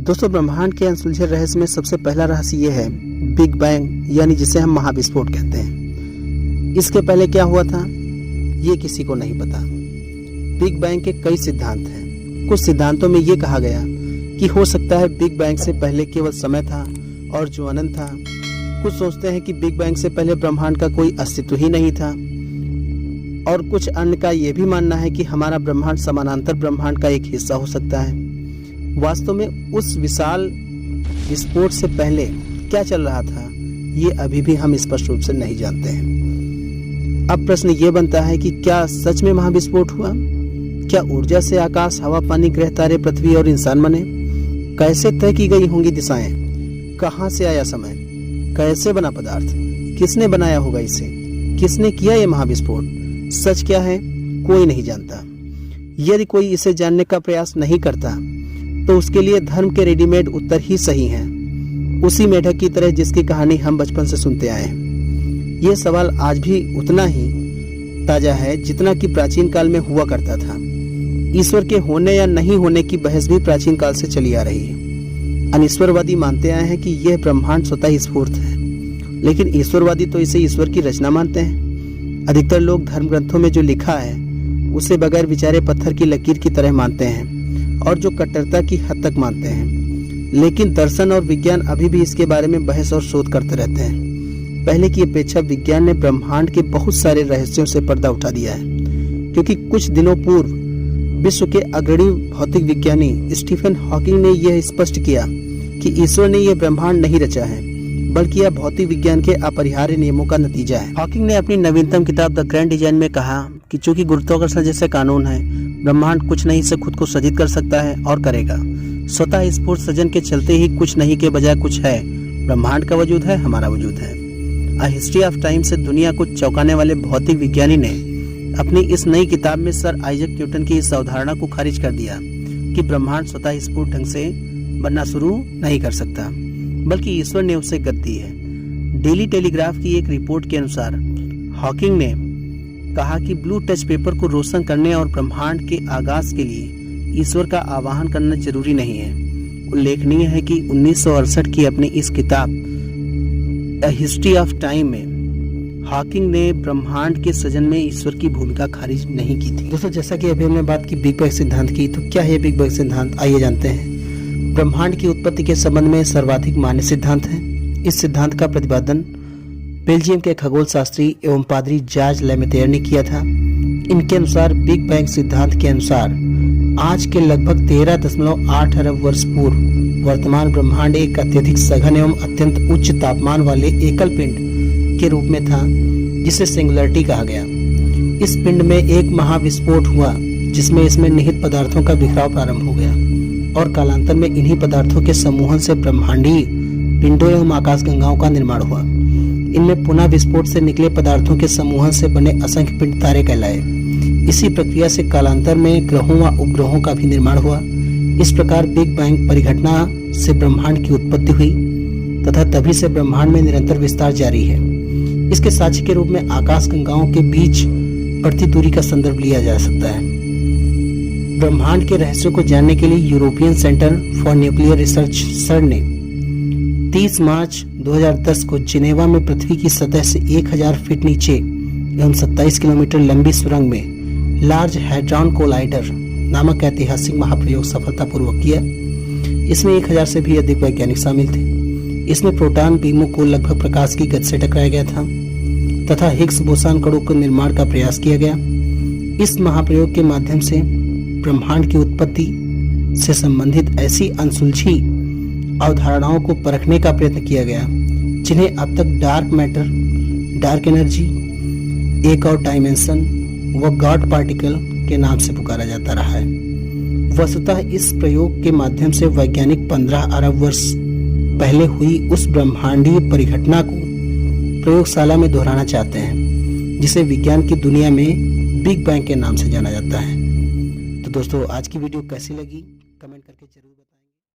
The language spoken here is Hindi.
दोस्तों, ब्रह्मांड के अनसुलझे रहस्य में सबसे पहला रहस्य ये है बिग बैंग, यानी जिसे हम महाविस्फोट कहते हैं। इसके पहले क्या हुआ था ये किसी को नहीं पता। बिग बैंग के कई सिद्धांत हैं। कुछ सिद्धांतों में ये कहा गया कि हो सकता है बिग बैंग से पहले केवल समय था और जो अनंत था। कुछ सोचते हैं कि बिग बैंग से पहले ब्रह्मांड का कोई अस्तित्व ही नहीं था, और कुछ अन्य का यह भी मानना है कि हमारा ब्रह्मांड समानांतर ब्रह्मांड का एक हिस्सा हो सकता है। वास्तव में उस विशाल विस्फोट से पहले क्या चल रहा था ये अभी भी हम स्पष्ट रूप से नहीं जानते हैं। अब प्रश्न ये बनता है कि क्या सच में महाविस्फोट हुआ? क्या ऊर्जा से आकाश, हवा, पानी, ग्रह, तारे, पृथ्वी और इंसान बने? कैसे तय की गई होंगी दिशाएं? कहां से आया समय? कैसे बना पदार्थ? किसने बनाया होगा इसे? किसने किया ये महाविस्फोट? सच क्या है कोई नहीं जानता। यदि कोई इसे जानने का प्रयास नहीं करता तो उसके लिए धर्म के रेडीमेड उत्तर ही सही हैं, उसी मेढक की तरह जिसकी कहानी हम बचपन से सुनते आए हैं। ये सवाल आज भी उतना ही ताजा है जितना कि प्राचीन काल में हुआ करता था। ईश्वर के होने या नहीं होने की बहस भी प्राचीन काल से चली आ रही है। अनिश्वरवादी मानते आए हैं कि यह ब्रह्मांड स्वतः ही स्फूर्त है, लेकिन ईश्वरवादी तो इसे ईश्वर की रचना मानते हैं। अधिकतर लोग धर्म ग्रंथों में जो लिखा है उसे बगैर विचारे पत्थर की लकीर की तरह मानते हैं और जो कट्टरता की हद तक मानते हैं। लेकिन दर्शन और विज्ञान अभी भी इसके बारे में बहस और शोध करते रहते हैं। पहले की अपेक्षा विज्ञान ने ब्रह्मांड के बहुत सारे रहस्यों से पर्दा उठा दिया है, क्योंकि कुछ दिनों पूर्व विश्व के अग्रणी भौतिक विज्ञानी स्टीफन हॉकिंग ने यह स्पष्ट किया कि ईश्वर ने यह ब्रह्मांड नहीं रचा है, बल्कि यह भौतिक विज्ञान के अपरिहार्य नियमों का नतीजा है। हॉकिंग ने अपनी नवीनतम किताब द ग्रैंड डिजाइन में कहा कि चूंकि गुरुत्वाकर्षण जैसे कानून है, ब्रह्मांड कुछ नहीं से खुद को सृजित कर सकता है और करेगा। स्वतः स्फूर्त सृजन के चलते ही कुछ नहीं के बजाय कुछ है। ब्रह्मांड का वजूद है, हमारा वजूद है। अ हिस्ट्री ऑफ टाइम से दुनिया को चौंकाने वाले भौतिक विज्ञानी ने अपनी इस नई किताब में सर आइजैक न्यूटन की इस अवधारणा को खारिज कर दिया कि ब्रह्मांड स्वतः स्फूर्त ढंग से बनना शुरू नहीं कर सकता, बल्कि ईश्वर ने उसे गति दी है। डेली टेलीग्राफ की एक रिपोर्ट के अनुसार हॉकिंग ने कहा कि ब्लू टच पेपर को रोशन करने और ब्रह्मांड के आगाज के लिए ईश्वर का आवाहन करना जरूरी नहीं है। उल्लेखनीय है कि 1968 की अपनी इस किताब अ हिस्ट्री ऑफ टाइम में हॉकिंग ने ब्रह्मांड के सृजन में ईश्वर की भूमिका खारिज नहीं की थी। दोस्तों, जैसा कि अभी हमने बात की बिग बैंग सिद्धांत की, तो क्या है बिग बैंग सिद्धांत? आइए जानते हैं। ब्रह्मांड की उत्पत्ति के संबंध में सर्वाधिक मान्य सिद्धांत है। इस सिद्धांत का प्रतिपादन बेल्जियम के खगोल शास्त्री एवं पादरी जॉर्ज लेमेतेयर ने किया था। इनके अनुसार बिग बैंग सिद्धांत के अनुसार आज के लगभग 13.8 अरब वर्ष पूर्व वर्तमान ब्रह्मांड एक अत्यधिक सघन एवं अत्यंत उच्च तापमान वाले एकल पिंड के रूप में था, जिसे सिंगुलरिटी कहा गया। इस पिंड में एक महाविस्फोट हुआ जिसमें इसमें निहित पदार्थों का बिखराव प्रारंभ हो गया, और कालांतर में इन्हीं पदार्थों के समूहन से ब्रह्मांडीय पिंडों एवं आकाशगंगाओं का निर्माण हुआ। इनमें पुनः विस्फोट से निकले पदार्थों के समूहन से बने असंख्य पिंड तारे कहलाए। इसी प्रक्रिया से कालांतर में ग्रहों व उपग्रहों का भी निर्माण हुआ। इस प्रकार बिग बैंग परिघटना से ब्रह्मांड की उत्पत्ति हुई तथा तभी से ब्रह्मांड में निरंतर विस्तार जारी है। इसके साक्षी के रूप में आकाशगंगाओं के बीच बढ़ती दूरी का संदर्भ लिया जा सकता है। ब्रह्मांड के रहस्यों को जानने के लिए European centre for nuclear research सर्न ने 30 मार्च 2010 को जिनेवा में पृथ्वी की सतह से 1000 फीट नीचे एवं 27 किलोमीटर लंबी सुरंग में लार्ज हैड्रॉन कोलाइडर नामक ऐतिहासिक महाप्रयोग सफलतापूर्वक किया। इसमें 1000 से भी अधिक वैज्ञानिक शामिल थे। इसमें प्रोटॉन बीमों को लगभग प्रकाश की गति से टकराया गया था तथा हिग्स बोसान कणों के निर्माण का प्रयास किया गया। इस महाप्रयोग के माध्यम से ब्रह्मांड की उत्पत्ति से संबंधित ऐसी अनसुलझी अवधारणाओं को परखने का प्रयत्न किया गया जिन्हें अब तक डार्क मैटर, डार्क एनर्जी, एक और डायमेंशन व गॉड पार्टिकल के नाम से पुकारा जाता रहा है। वस्तुतः इस प्रयोग के माध्यम से वैज्ञानिक 15 अरब वर्ष पहले हुई उस ब्रह्मांडीय परिघटना को प्रयोगशाला में दोहराना चाहते हैं, जिसे विज्ञान की दुनिया में बिग बैंग के नाम से जाना जाता है। तो दोस्तों, आज की वीडियो कैसी लगी कमेंट करके जरूर बताइए।